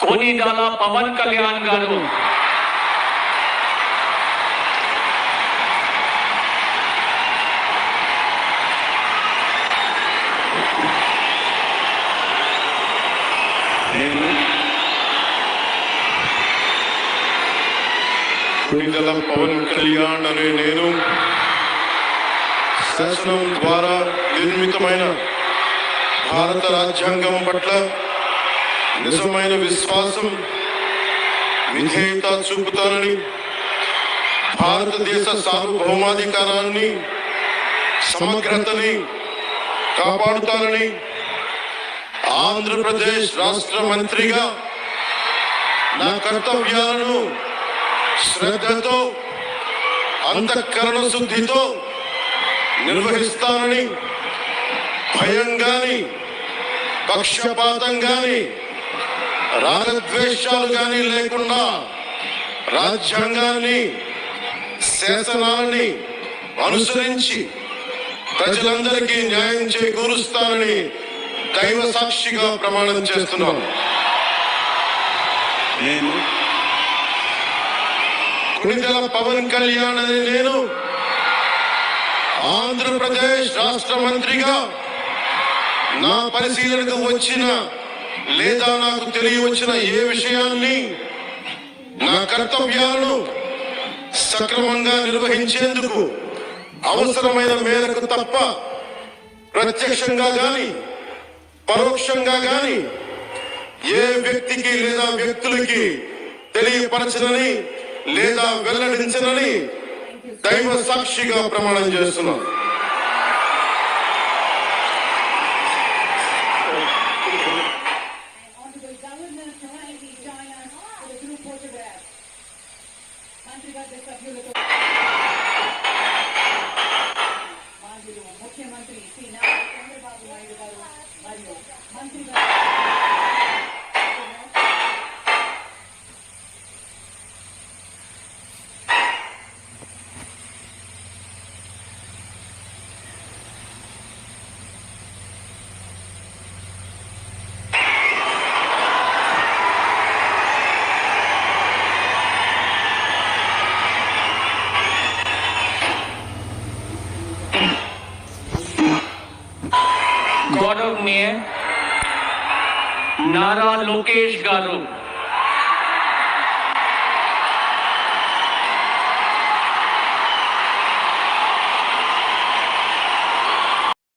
కొనిదల పవన్ కళ్యాణ్ గారు కొనిదల పవన్ కళ్యాణ్ అనే నేను శాసనం ద్వారా నిర్మితమైన భారత రాజ్యాంగం పట్ల నిజమైన విశ్వాసం విధేయత చూపుతానని, భారతదేశ సార్వభౌమాధికారాన్ని సమగ్రతని కాపాడుతానని, ఆంధ్రప్రదేశ్ రాష్ట్ర మంత్రిగా నా కర్తవ్యాలను శ్రద్ధతో అంతఃకరణ శుద్ధితో నిర్వహిస్తానని, భయం గాని పక్షపాతం గాని రాగద్వేషాలు గాని లేకుండా రాజ్యాంగాన్ని శాసనాన్ని అనుసరించి ప్రజలందరికీ న్యాయం చేకూరుస్తానని దైవ సాక్షిగా ప్రమాణం చేస్తున్నాను. నేను కొనిదెల పవన్ కళ్యాణ్ అని నేను ఆంధ్రప్రదేశ్ రాష్ట్ర మంత్రిగా నా పరిశీలనకు వచ్చిన లేదా నాకు తెలియవచ్చిన ఏ విషయాన్ని నా కర్తవ్యాలను సక్రమంగా నిర్వహించేందుకు అవసరమైన మేరకు తప్ప ప్రత్యక్షంగా గాని పరోక్షంగా గాని ఏ వ్యక్తికి లేదా వ్యక్తులకి తెలియపరచనని లేదా వెల్లడించనని దైవ సాక్షిగా ప్రమాణం చేస్తున్నాను. ముఖ్యమంత్రి శ్రీ నారా చంద్రబాబు నాయుడు గారు మరియు మంత్రి గారు गौरवनीय नारा लोकेश गारू